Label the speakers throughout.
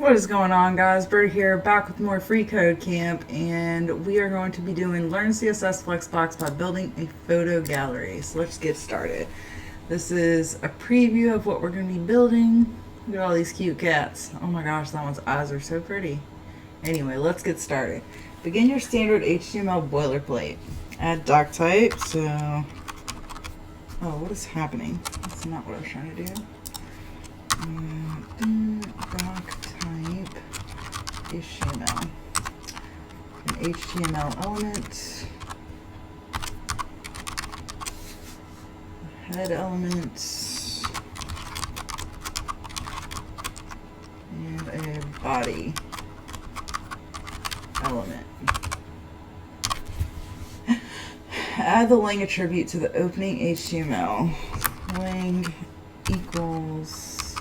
Speaker 1: What is going on, guys? Bert here, back with more free code camp, and we are going to be doing Learn CSS Flexbox by building a photo gallery. So let's get started. This is a preview of what we're going to be building. Look at all these cute cats. Oh my gosh, that one's eyes are so pretty. Anyway, let's get started. Begin your standard HTML boilerplate. Add doc type. So, oh, what is happening? That's not what I was trying to do. Doc type HTML. An HTML element. Head element. And a body element. Add the lang attribute to the opening HTML. Lang equals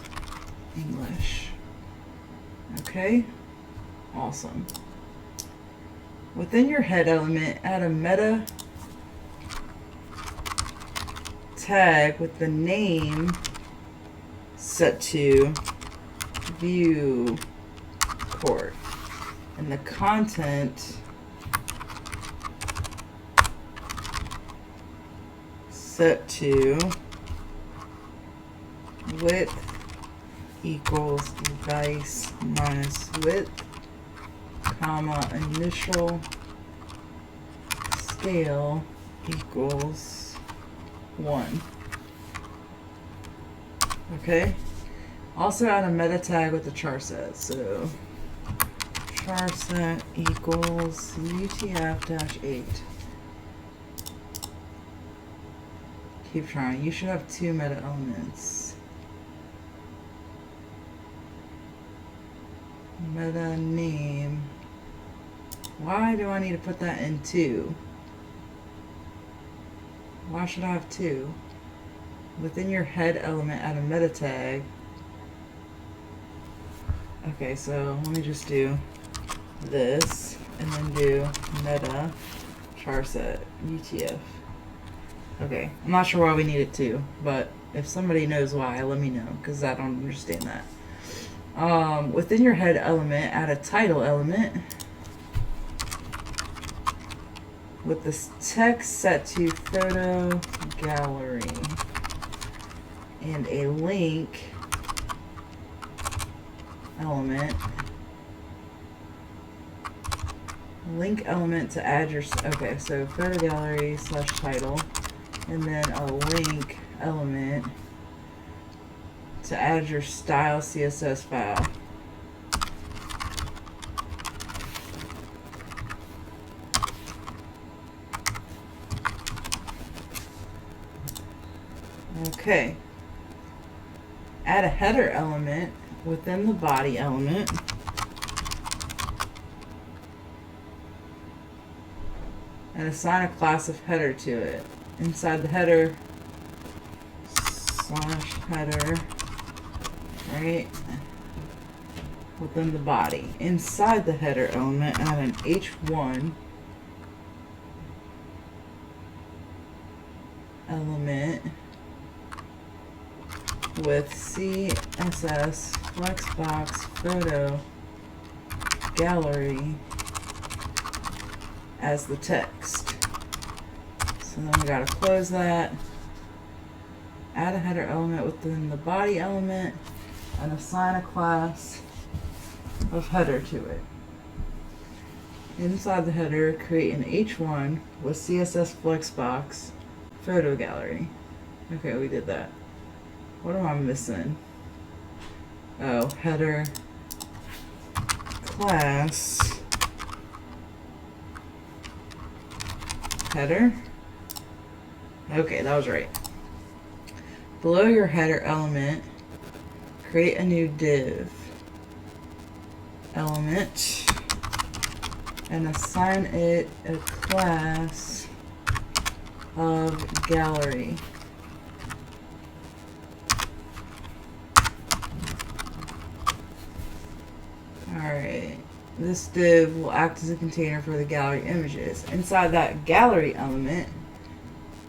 Speaker 1: English. Okay, awesome. Within your head element, add a meta tag with the name set to view court and the content set to width equals device minus width, comma, initial scale equals 1. Okay. Also add a meta tag with the char set. So char set equals UTF-8. Keep trying. You should have 2 meta elements. Meta name. Why do I need to put that in 2? Why should I have 2? Within your head element, add a meta tag. Okay, so let me just do this and then do meta char set UTF. Okay, I'm not sure why we needed 2, but if somebody knows why, let me know, because I don't understand that. Within your head element, add a title element with this text set to photo gallery and a link element. Link element to add your, okay, so photo gallery / title, and then a link element to add your style CSS file. Okay. Add a header element within the body element. And assign a class of header to it. Inside the header / header, right, within the body. Inside the header element, add an H1 element with CSS Flexbox photo gallery as the text. So then we gotta close that. Add a header element within the body element and assign a class of header to it. Inside the header, create an H1 with CSS Flexbox photo gallery. Okay, we did that. What am I missing? Oh, header class header. Okay, that was right. Below your header element, create a new div element and assign it a class of gallery. Alright, this div will act as a container for the gallery images. Inside that gallery element,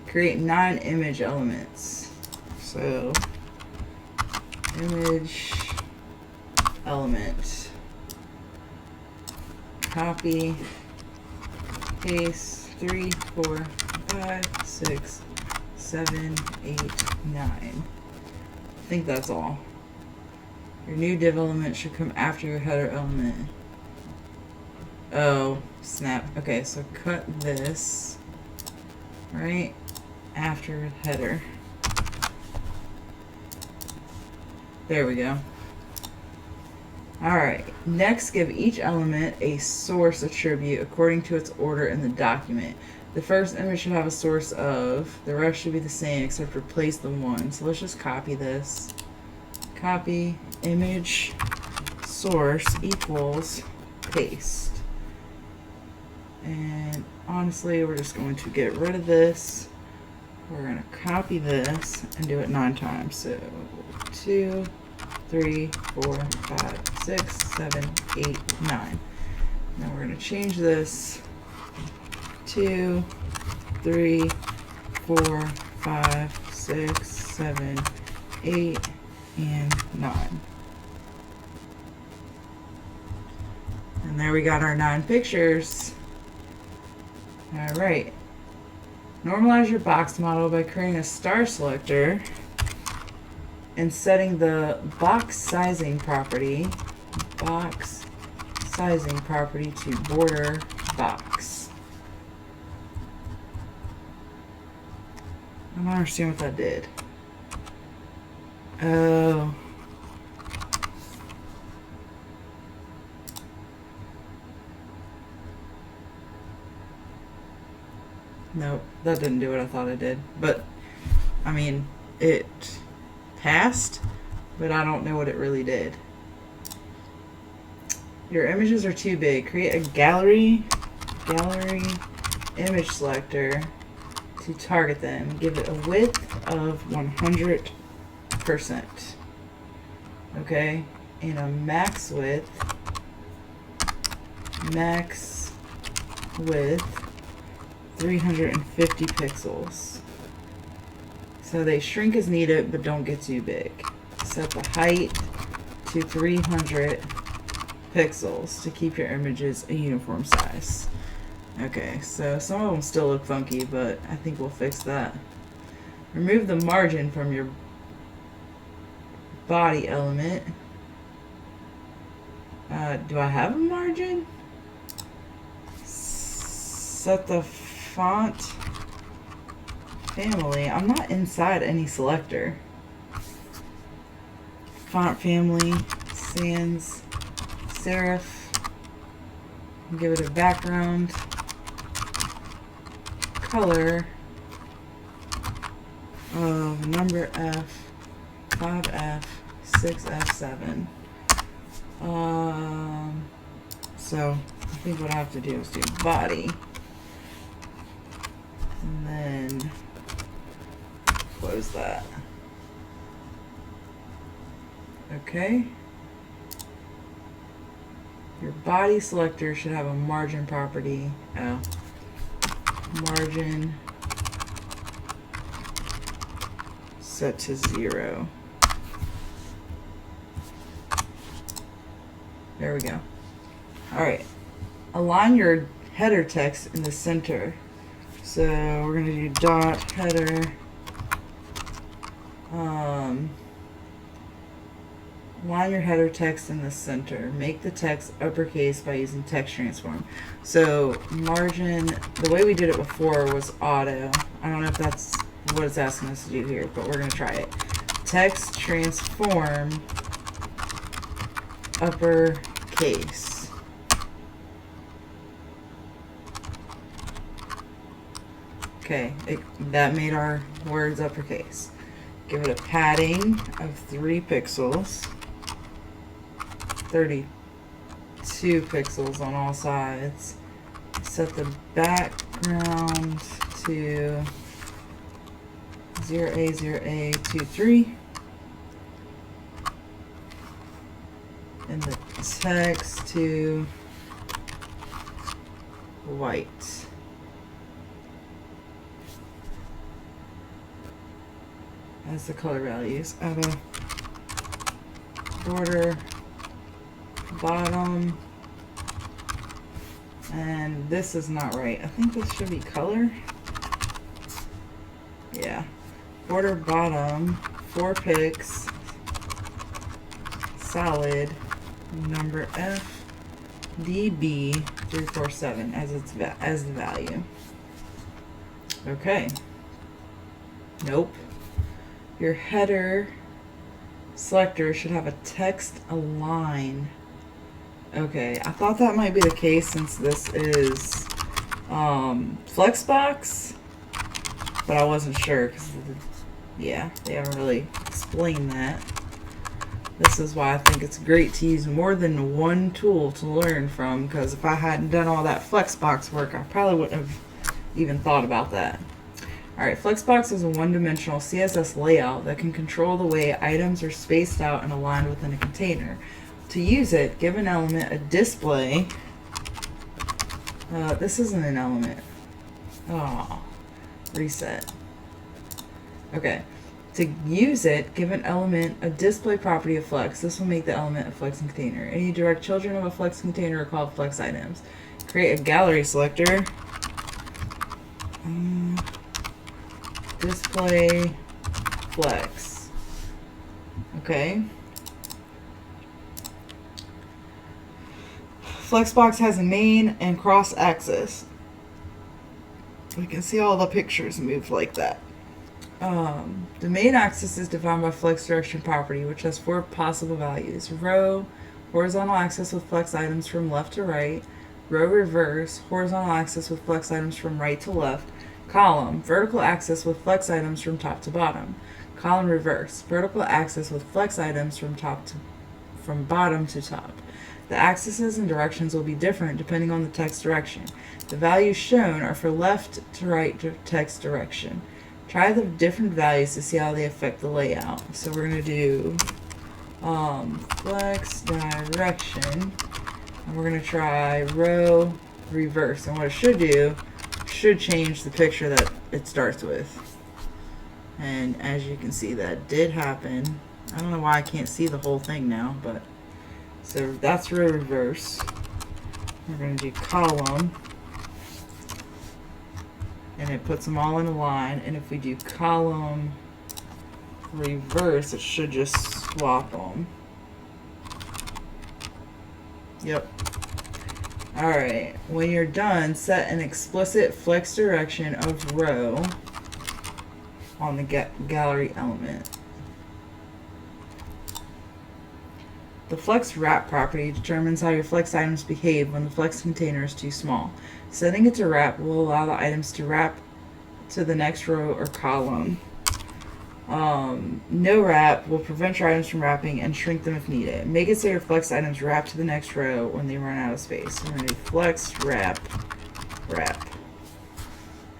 Speaker 1: create 9 image elements. So image element. Copy, paste, 3, 4, 5, 6, 7, 8, 9. I think that's all. Your new div element should come after your header element. Oh, snap. Okay, so cut this right after header. There we go. Alright, next give each element a source attribute according to its order in the document. The first image should have a source of, the rest should be the same except replace the one. So let's just copy this. Copy image source equals paste. And honestly, we're just going to get rid of this. We're going to copy this and do it 9 times. So 2, 3, 4, 5, 6, 7, 8, 9. Now we're going to change this 2, 3, 4, 5, 6, 7, 8, and 9. And there we got our 9 pictures. Alright. Normalize your box model by creating a star selector and setting the box sizing property to border box. I don't understand what that did. Oh. Nope, that didn't do what I thought it did. But, I mean, it passed, but I don't know what it really did. Your images are too big. Create a gallery image selector to target them. Give it a width of 100%. Okay, and a max width 350 pixels. So they shrink as needed, but don't get too big. Set the height to 300 pixels to keep your images a uniform size. Okay, so some of them still look funky, but I think we'll fix that. Remove the margin from your body element. Do I have a margin? Set the font family. I'm not inside any selector. Font family, sans serif. Give it a background color of number F, 5F, 6F7. So I think what I have to do is do body. And then close that. Okay. Your body selector should have a margin property. Oh. Margin set to 0. There we go. Alright. Align your header text in the center. So we're going to do dot header. Align your header text in the center. Make the text uppercase by using text transform. So margin, the way we did it before was auto. I don't know if that's what it's asking us to do here, but we're going to try it. Text transform uppercase. Okay, that made our words uppercase. Give it a padding of 3 pixels. 32 pixels on all sides. Set the background to 0A0A23. And the text to white. As the color values. Add a border bottom. And this is not right. I think this should be color. Yeah. Border bottom, 4 pix, solid, number FDB347 as the value. Okay. Nope. Your header selector should have a text align. Okay, I thought that might be the case since this is Flexbox, but I wasn't sure because, yeah, they haven't really explained that. This is why I think it's great to use more than one tool to learn from, because if I hadn't done all that Flexbox work, I probably wouldn't have even thought about that. Alright, Flexbox is a one-dimensional CSS layout that can control the way items are spaced out and aligned within a container. To use it, give an element a display. This isn't an element. Oh, reset. Okay. To use it, give an element a display property of flex. This will make the element a flex container. Any direct children of a flex container are called flex items. Create a gallery selector. Display flex. Okay. Flexbox has a main and cross axis. We can see all the pictures move like that. The main axis is defined by flex direction property, which has 4 possible values. Row, horizontal axis with flex items from left to right. Row reverse, horizontal axis with flex items from right to left. Column, vertical axis with flex items from top to bottom. Column reverse, vertical axis with flex items from bottom to top. The axes and directions will be different depending on the text direction. The values shown are for left to right text direction. Try the different values to see how they affect the layout. So we're going to do flex direction, and we're going to try row reverse. And what it should do, should change the picture that it starts with. And as you can see, that did happen. I don't know why I can't see the whole thing now, but so that's row reverse. We're going to do column, and it puts them all in a line. And if we do column reverse, it should just swap them. Yep. Alright, when you're done, set an explicit flex direction of row on the gallery element. The flex wrap property determines how your flex items behave when the flex container is too small. Setting it to wrap will allow the items to wrap to the next row or column. No wrap will prevent your items from wrapping and shrink them if needed. Make it so your flex items wrap to the next row when they run out of space. We're going to do flex wrap, wrap.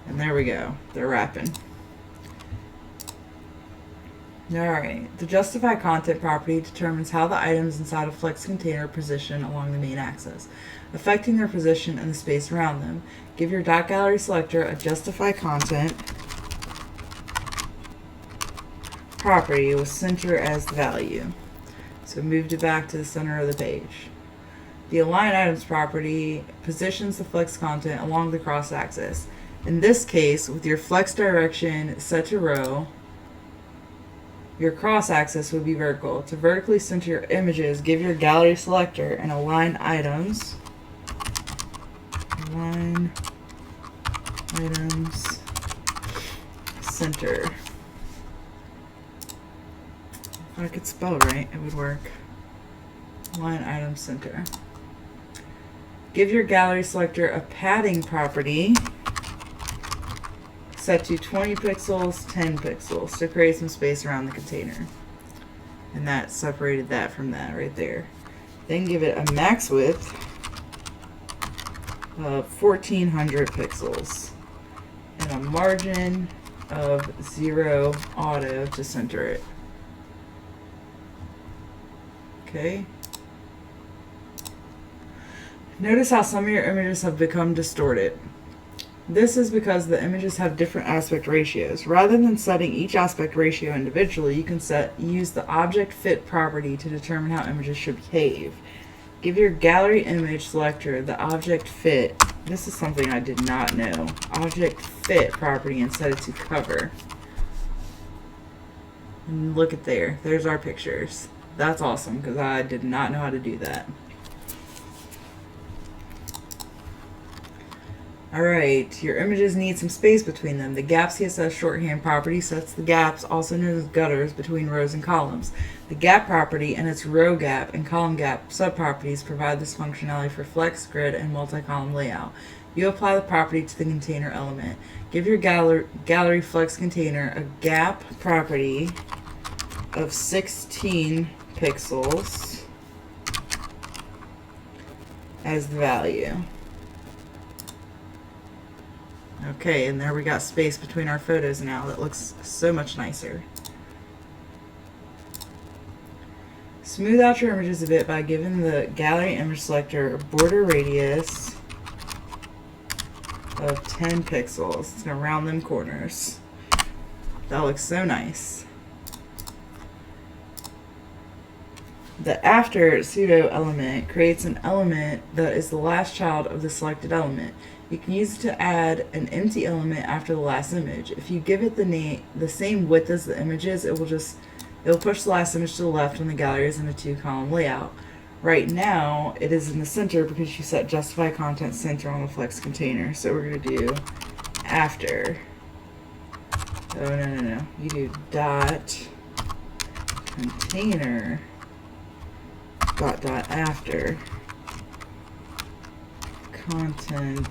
Speaker 1: And there we go. They're wrapping. Alright, the justify content property determines how the items inside a flex container position along the main axis, affecting their position and the space around them. Give your .gallery selector a justify content property with center as the value. So moved it back to the center of the page. The align items property positions the flex content along the cross axis. In this case, with your flex direction set to row, your cross axis would be vertical. To vertically center your images, give your gallery selector an align items. Align items center. If I could spell right, it would work. Align items center. Give your gallery selector a padding property set to 20 pixels, 10 pixels to create some space around the container. And that separated that from that right there. Then give it a max width of 1400 pixels and a margin of 0 auto to center it. Okay. Notice how some of your images have become distorted. This is because the images have different aspect ratios. Rather than setting each aspect ratio individually, you can use the object fit property to determine how images should behave. Give your gallery image selector the object fit. This is something I did not know. Object fit property and set it to cover. And look at there. There's our pictures. That's awesome because I did not know how to do that. Alright, your images need some space between them. The gap CSS shorthand property sets the gaps, also known as gutters, between rows and columns. The gap property and its row gap and column gap subproperties provide this functionality for flex, grid, and multi-column layout. You apply the property to the container element. Give your gallery flex container a gap property of 16 pixels as the value. Okay, and there we got space between our photos now. That looks so much nicer. Smooth out your images a bit by giving the gallery image selector a border radius of 10 pixels. It's going to round them corners. That looks so nice. The after pseudo element creates an element that is the last child of the selected element. You can use it to add an empty element after the last image. If you give it the same width as the images, it'll push the last image to the left when the gallery is in a 2-column layout. Right now, it is in the center because you set justify content center on the flex container. So we're going to do after. Oh, no. You do dot container dot after content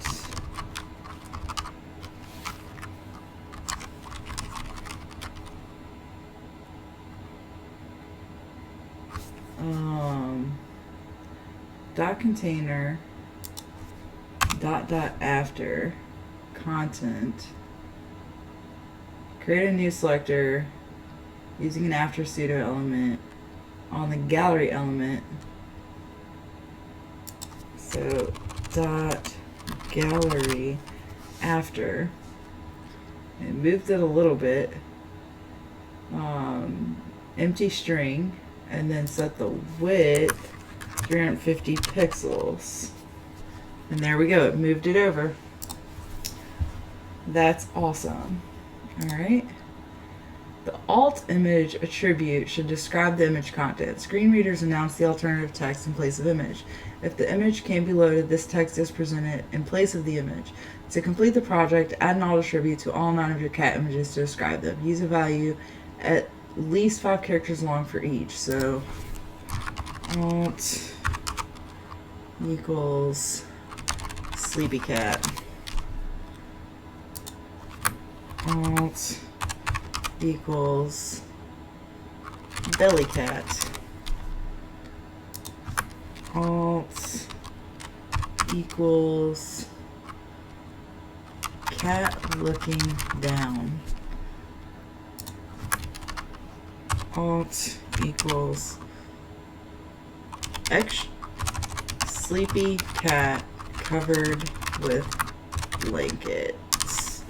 Speaker 1: dot container dot after content. Create a new selector using an after pseudo element on the gallery element. So dot gallery after, and moved it a little bit. Empty string, and then set the width 350 pixels. And there we go, it moved it over. That's awesome. Alright. The alt image attribute should describe the image content. Screen readers announce the alternative text in place of image. If the image can be loaded, this text is presented in place of the image. To complete the project, add an alt attribute to all 9 of your cat images to describe them. Use a value at least 5 characters long for each. So alt equals sleepy cat. Alt equals belly cat. Alt equals cat looking down. Alt equals sleepy cat covered with blankets.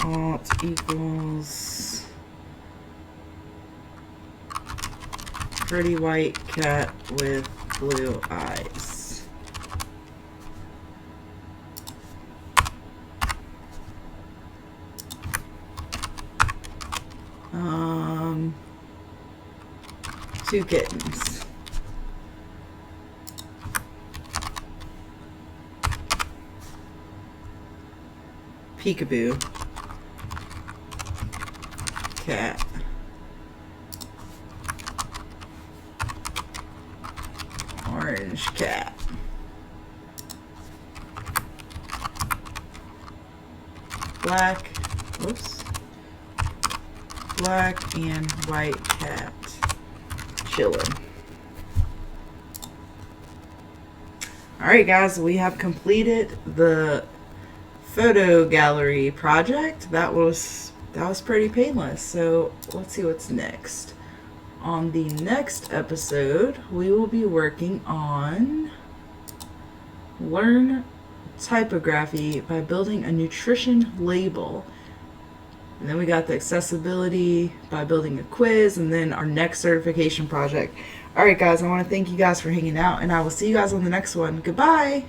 Speaker 1: Alt equals pretty white cat with blue eyes. Two kittens. Peekaboo. Cat. Orange cat. Black. Whoops. Black and white cat. Chilling. Alright guys, we have completed the photo gallery project. That was pretty painless. So let's see what's next. On the next episode, we will be working on learn typography by building a nutrition label. And then we got the accessibility by building a quiz, and then our next certification project All right, guys, I want to thank you guys for hanging out, and I will see you guys on the next one. Goodbye.